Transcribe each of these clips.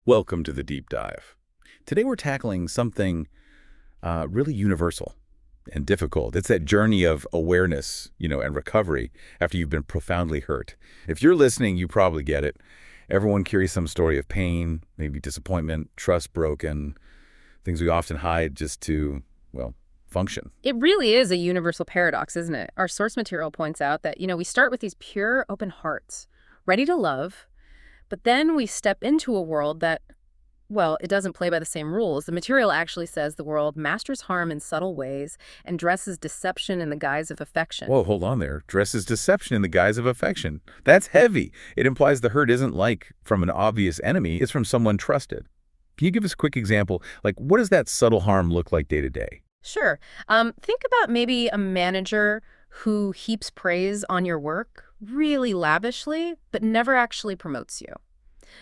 Welcome to the deep dive. Today we're tackling something really universal and difficult. It's that journey of awareness, and recovery after you've been profoundly hurt. If you're listening, you probably get it. Everyone carries some story of pain, maybe disappointment, trust broken, things we often hide just to, function. It really is a universal paradox, isn't it? Our source material points out that, we start with these pure, open hearts, ready to love, but then we step into a world that, it doesn't play by the same rules. The material actually says the world masters harm in subtle ways and dresses deception in the guise of affection. Whoa, hold on there. Dresses deception in the guise of affection. That's heavy. It implies the hurt isn't from an obvious enemy. It's from someone trusted. Can you give us a quick example? What does that subtle harm look like day to day? Sure. Think about maybe a manager who heaps praise on your work really lavishly, but never actually promotes you.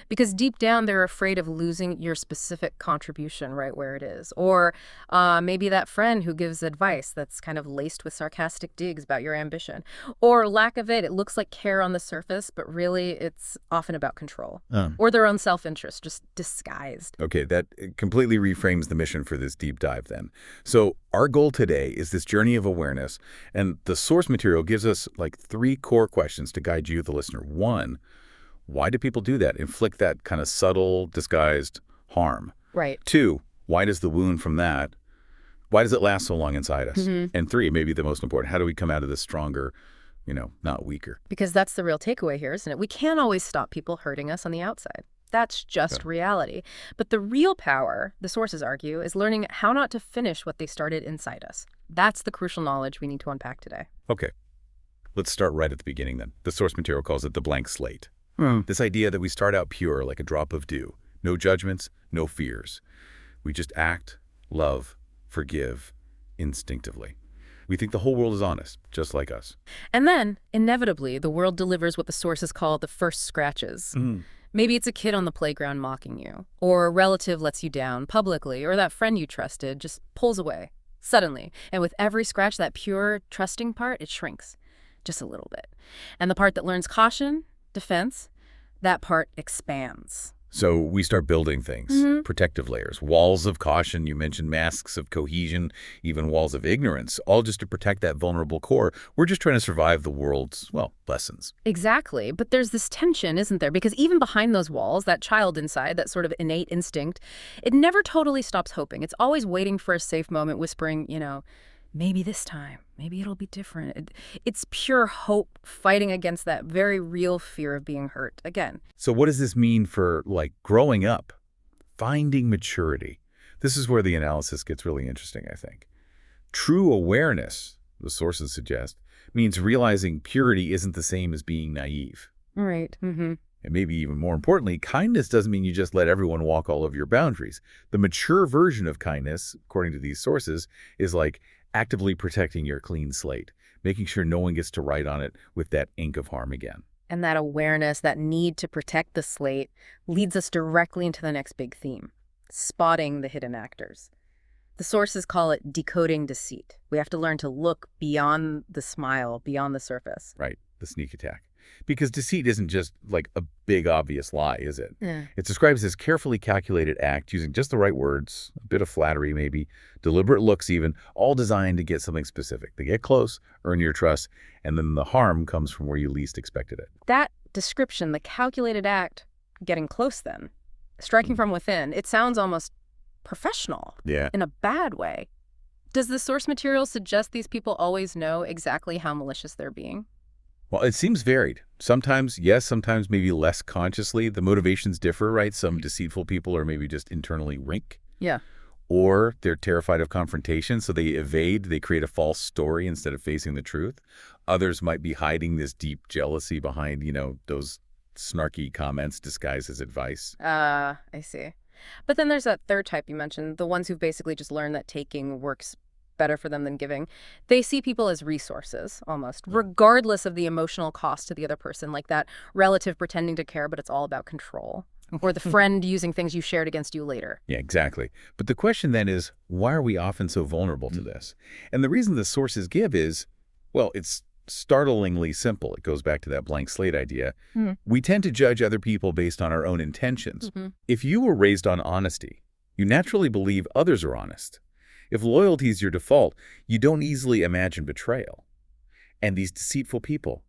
Because deep down, they're afraid of losing your specific contribution right where it is. Or maybe that friend who gives advice that's kind of laced with sarcastic digs about your ambition. Or lack of it looks like care on the surface, but really it's often about control. Or their own self-interest, just disguised. Okay, that completely reframes the mission for this deep dive then. So our goal today is this journey of awareness, and the source material gives us three core questions to guide you, the listener. One, why do people do that? Inflict that kind of subtle, disguised harm. Right. Two, why does the wound from that, why does it last so long inside us? And three, maybe the most important, how do we come out of this stronger, not weaker? Because that's the real takeaway here, isn't it? We can't always stop people hurting us on the outside. That's just reality. But the real power, the sources argue, is learning how not to finish what they started inside us. That's the crucial knowledge we need to unpack today. Okay. Let's start right at the beginning then. The source material calls it the blank slate. This idea that we start out pure like a drop of dew. No judgments, no fears. We just act, love, forgive, instinctively. We think the whole world is honest, just like us. And then, inevitably, the world delivers what the sources call the first scratches. Maybe it's a kid on the playground mocking you, or a relative lets you down publicly, or that friend you trusted just pulls away, suddenly. And with every scratch, that pure, trusting part, it shrinks, just a little bit. And the part that learns caution, defense, that part expands. So we start building things, protective layers, walls of caution, you mentioned masks of cohesion, even walls of ignorance, all just to protect that vulnerable core. We're just trying to survive the world's, lessons. Exactly. But there's this tension, isn't there? Because even behind those walls, that child inside, that sort of innate instinct, it never totally stops hoping. It's always waiting for a safe moment, whispering, maybe this time, maybe it'll be different. It's pure hope fighting against that very real fear of being hurt again. So what does this mean for, growing up, finding maturity? This is where the analysis gets really interesting, I think. True awareness, the sources suggest, means realizing purity isn't the same as being naive. Right. And maybe even more importantly, kindness doesn't mean you just let everyone walk all over your boundaries. The mature version of kindness, according to these sources, is actively protecting your clean slate, making sure no one gets to write on it with that ink of harm again. And that awareness, that need to protect the slate, leads us directly into the next big theme, spotting the hidden actors. The sources call it decoding deceit. We have to learn to look beyond the smile, beyond the surface. Right, the sneak attack. Because deceit isn't just a big obvious lie, is it? Yeah. It's described as this carefully calculated act using just the right words, a bit of flattery maybe, deliberate looks even, all designed to get something specific. They get close, earn your trust, and then the harm comes from where you least expected it. That description, the calculated act, getting close then, striking from within, it sounds almost professional. Yeah. In a bad way. Does the source material suggest these people always know exactly how malicious they're being? Well, it seems varied. Sometimes, yes, sometimes maybe less consciously. The motivations differ, right? Some deceitful people are maybe just internally rink. Yeah. Or they're terrified of confrontation, so they evade, they create a false story instead of facing the truth. Others might be hiding this deep jealousy behind, those snarky comments disguised as advice. I see. But then there's that third type you mentioned, the ones who've basically just learned that taking works better for them than giving. They see people as resources, almost, regardless of the emotional cost to the other person, like that relative pretending to care, but it's all about control. Or the friend using things you shared against you later. Yeah, exactly. But the question then is, why are we often so vulnerable to this? And the reason the sources give is, it's startlingly simple. It goes back to that blank slate idea. Hmm. We tend to judge other people based on our own intentions. Mm-hmm. If you were raised on honesty, you naturally believe others are honest. If loyalty is your default, you don't easily imagine betrayal. And these deceitful people,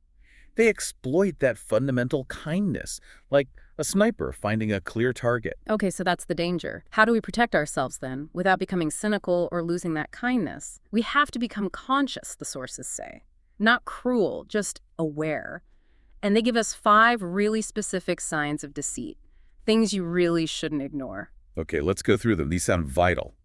they exploit that fundamental kindness, like a sniper finding a clear target. Okay, so that's the danger. How do we protect ourselves then, without becoming cynical or losing that kindness? We have to become conscious, the sources say. Not cruel, just aware. And they give us 5 really specific signs of deceit. Things you really shouldn't ignore. Okay, let's go through them. These sound vital.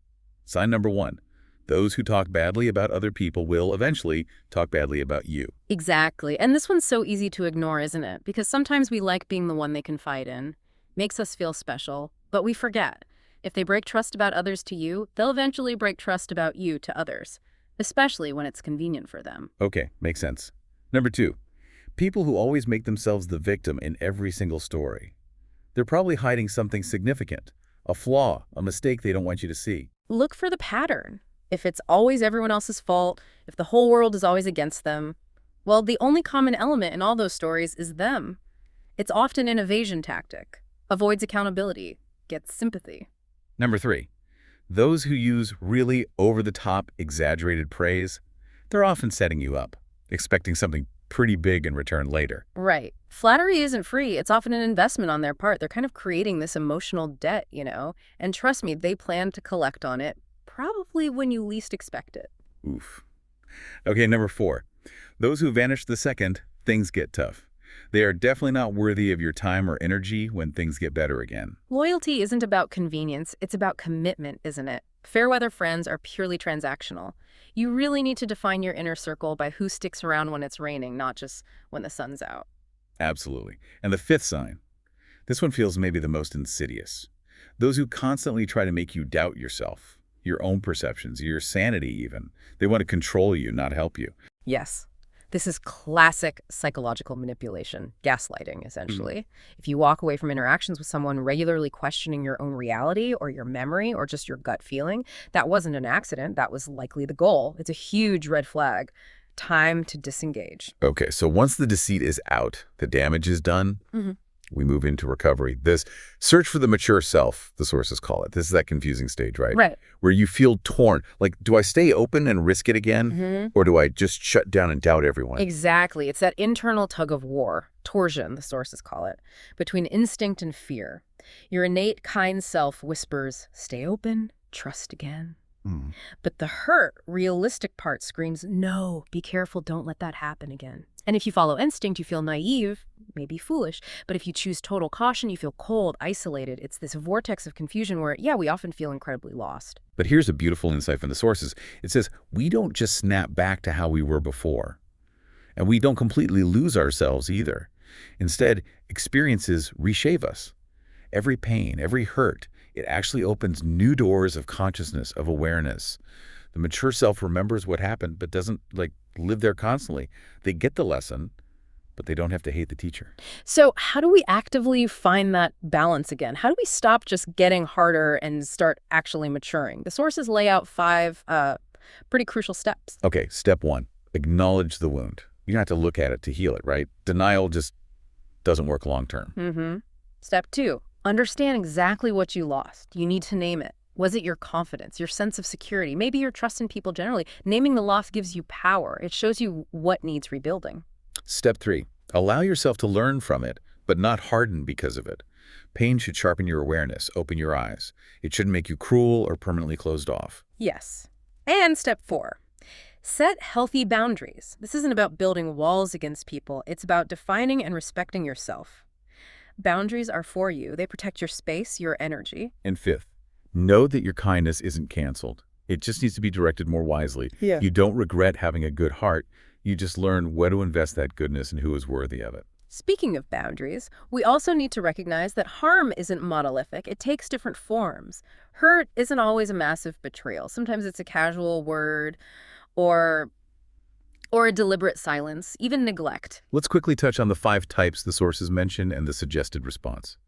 Sign number 1. Those who talk badly about other people will eventually talk badly about you. Exactly. And this one's so easy to ignore, isn't it? Because sometimes we like being the one they confide in. Makes us feel special. But we forget. If they break trust about others to you, they'll eventually break trust about you to others. Especially when it's convenient for them. Okay, makes sense. Number 2. People who always make themselves the victim in every single story. They're probably hiding something significant. A flaw, a mistake they don't want you to see. Look for the pattern. If it's always everyone else's fault, if the whole world is always against them, well, the only common element in all those stories is them. It's often an evasion tactic, avoids accountability, gets sympathy. Number 3. Those who use really over-the-top, exaggerated praise, they're often setting you up, expecting something pretty big in return later. Right. Flattery isn't free. It's often an investment on their part. They're kind of creating this emotional debt, And trust me, they plan to collect on it, probably when you least expect it. Oof. Okay, number 4. Those who vanish the second things get tough. They are definitely not worthy of your time or energy when things get better again. Loyalty isn't about convenience. It's about commitment, isn't it? Fair-weather friends are purely transactional. You really need to define your inner circle by who sticks around when it's raining, not just when the sun's out. Absolutely. And the 5th sign. This one feels maybe the most insidious. Those who constantly try to make you doubt yourself, your own perceptions, your sanity even. They want to control you, not help you. Yes. This is classic psychological manipulation, gaslighting, essentially. If you walk away from interactions with someone regularly questioning your own reality or your memory or just your gut feeling, that wasn't an accident. That was likely the goal. It's a huge red flag. Time to disengage. Okay, so once the deceit is out, the damage is done, we move into recovery. This search for the mature self, the sources call it. This is that confusing stage, right? Right. Where you feel torn. Like, do I stay open and risk it again? Or do I just shut down and doubt everyone? Exactly. It's that internal tug of war, torsion, the sources call it, between instinct and fear. Your innate kind self whispers, stay open, trust again. But the hurt, realistic part screams, no, be careful, don't let that happen again. And if you follow instinct, you feel naive, maybe foolish. But if you choose total caution, you feel cold, isolated. It's this vortex of confusion where, we often feel incredibly lost. But here's a beautiful insight from the sources. It says, we don't just snap back to how we were before. And we don't completely lose ourselves either. Instead, experiences reshape us. Every pain, every hurt, it actually opens new doors of consciousness, of awareness. The mature self remembers what happened, but doesn't, live there constantly. They get the lesson, but they don't have to hate the teacher. So how do we actively find that balance again? How do we stop just getting harder and start actually maturing? The sources lay out 5 pretty crucial steps. Okay, step 1, acknowledge the wound. You don't have to look at it to heal it, right? Denial just doesn't work long term. Step 2, understand exactly what you lost. You need to name it. Was it your confidence, your sense of security, maybe your trust in people generally? Naming the loss gives you power. It shows you what needs rebuilding. Step 3, allow yourself to learn from it, but not harden because of it. Pain should sharpen your awareness, open your eyes. It shouldn't make you cruel or permanently closed off. Yes. And step 4, set healthy boundaries. This isn't about building walls against people. It's about defining and respecting yourself. Boundaries are for you. They protect your space, your energy. And 5th, know that your kindness isn't canceled. It just needs to be directed more wisely. Yeah. You don't regret having a good heart. You just learn where to invest that goodness and who is worthy of it. Speaking of boundaries, we also need to recognize that harm isn't monolithic. It takes different forms. Hurt isn't always a massive betrayal. Sometimes it's a casual word or a deliberate silence, even neglect. Let's quickly touch on the 5 types the sources mention and the suggested response.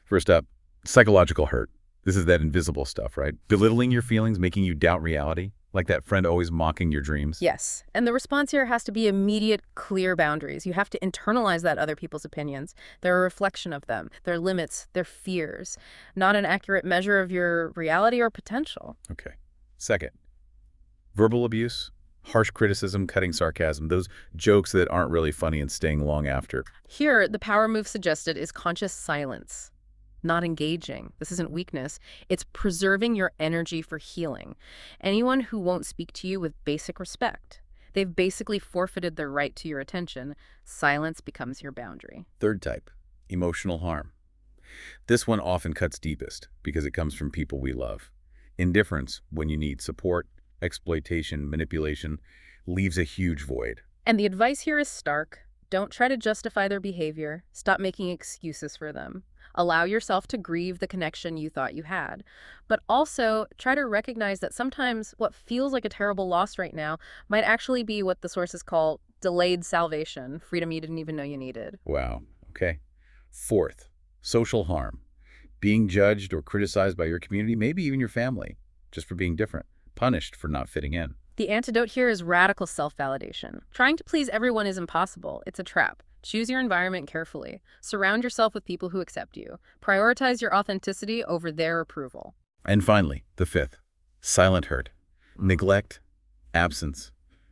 First up, psychological hurt. This is that invisible stuff, right? Belittling your feelings, making you doubt reality, like that friend always mocking your dreams. Yes, and the response here has to be immediate, clear boundaries. You have to internalize that other people's opinions. They're a reflection of them, their limits, their fears, not an accurate measure of your reality or potential. Okay. Second, verbal abuse, harsh criticism, cutting sarcasm, those jokes that aren't really funny and staying long after. Here, the power move suggested is conscious silence, not engaging. This isn't weakness. It's preserving your energy for healing. Anyone who won't speak to you with basic respect, they've basically forfeited their right to your attention. Silence becomes your boundary. Third type, emotional harm. This one often cuts deepest because it comes from people we love. Indifference when you need support, exploitation, manipulation, leaves a huge void. And the advice here is stark. Don't try to justify their behavior. Stop making excuses for them. Allow yourself to grieve the connection you thought you had. But also try to recognize that sometimes what feels like a terrible loss right now might actually be what the sources call delayed salvation, freedom you didn't even know you needed. Wow. Okay. Fourth, social harm. Being judged or criticized by your community, maybe even your family, just for being different. Punished for not fitting in. The antidote here is radical self-validation. Trying to please everyone is impossible. It's a trap. Choose your environment carefully. Surround yourself with people who accept you. Prioritize your authenticity over their approval. And finally, the fifth, silent hurt. Neglect, absence,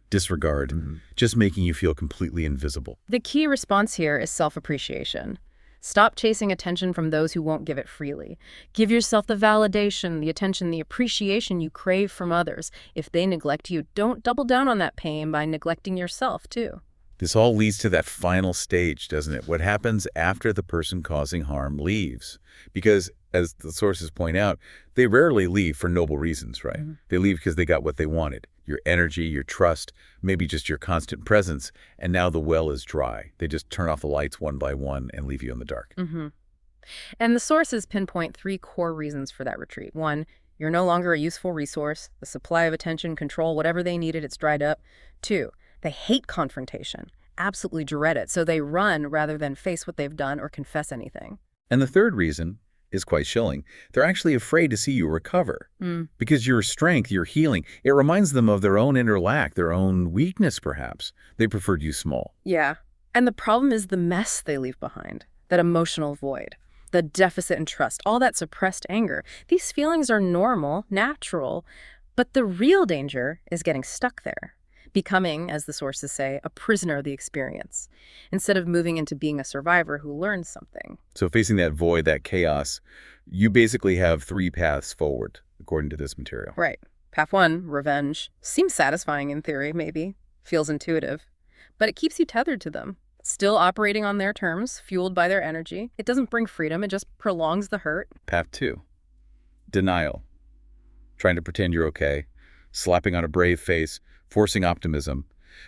disregard, just making you feel completely invisible. The key response here is self-appreciation. Stop chasing attention from those who won't give it freely. Give yourself the validation, the attention, the appreciation you crave from others. If they neglect you, don't double down on that pain by neglecting yourself, too. This all leads to that final stage, doesn't it? What happens after the person causing harm leaves? Because, as the sources point out, they rarely leave for noble reasons, right? They leave because they got what they wanted. Your energy, your trust, maybe just your constant presence, and now the well is dry. They just turn off the lights one by one and leave you in the dark. And the sources pinpoint 3 core reasons for that retreat. 1, you're no longer a useful resource. The supply of attention, control, whatever they needed, it's dried up. 2, they hate confrontation, absolutely dread it, so they run rather than face what they've done or confess anything. And the third reason is quite chilling. They're actually afraid to see you recover. Because your strength, your healing, it reminds them of their own inner lack, their own weakness, perhaps. They preferred you small. Yeah. And the problem is the mess they leave behind, that emotional void, the deficit in trust, all that suppressed anger. These feelings are normal, natural, but the real danger is getting stuck there. Becoming, as the sources say, a prisoner of the experience, instead of moving into being a survivor who learns something. So facing that void, that chaos, you basically have 3 paths forward, according to this material. Right. Path 1, revenge. Seems satisfying in theory, maybe. Feels intuitive. But it keeps you tethered to them. Still operating on their terms, fueled by their energy. It doesn't bring freedom, it just prolongs the hurt. Path 2, denial. Trying to pretend you're okay, slapping on a brave face, forcing optimism.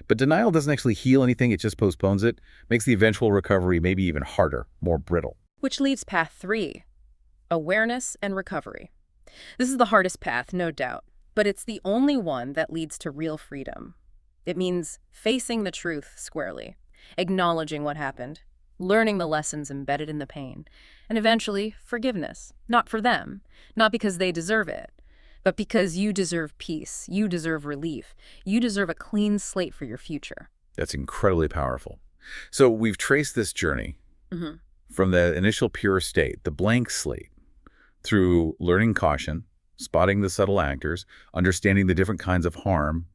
But denial doesn't actually heal anything, it just postpones it, makes the eventual recovery maybe even harder, more brittle. Which leaves path 3, awareness and recovery. This is the hardest path, no doubt, but it's the only one that leads to real freedom. It means facing the truth squarely, acknowledging what happened, learning the lessons embedded in the pain, and eventually forgiveness. Not for them, not because they deserve it, but because you deserve peace, you deserve relief, you deserve a clean slate for your future. That's incredibly powerful. So we've traced this journey from the initial pure state, the blank slate, through learning caution, spotting the subtle actors, understanding the different kinds of harm,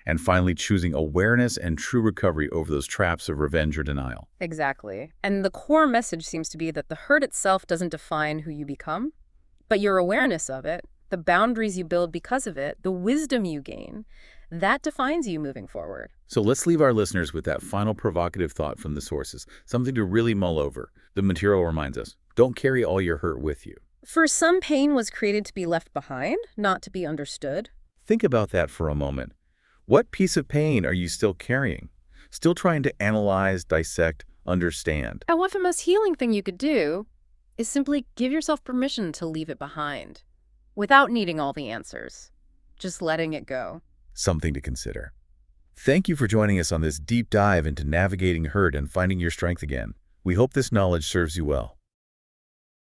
and finally choosing awareness and true recovery over those traps of revenge or denial. Exactly. And the core message seems to be that the hurt itself doesn't define who you become, but your awareness of it, the boundaries you build because of it, the wisdom you gain, that defines you moving forward. So let's leave our listeners with that final provocative thought from the sources, something to really mull over. The material reminds us, don't carry all your hurt with you. For some, pain was created to be left behind, not to be understood. Think about that for a moment. What piece of pain are you still carrying? Still trying to analyze, dissect, understand? And what the most healing thing you could do is simply give yourself permission to leave it behind, without needing all the answers, just letting it go. Something to consider. Thank you for joining us on this deep dive into navigating hurt and finding your strength again. We hope this knowledge serves you well.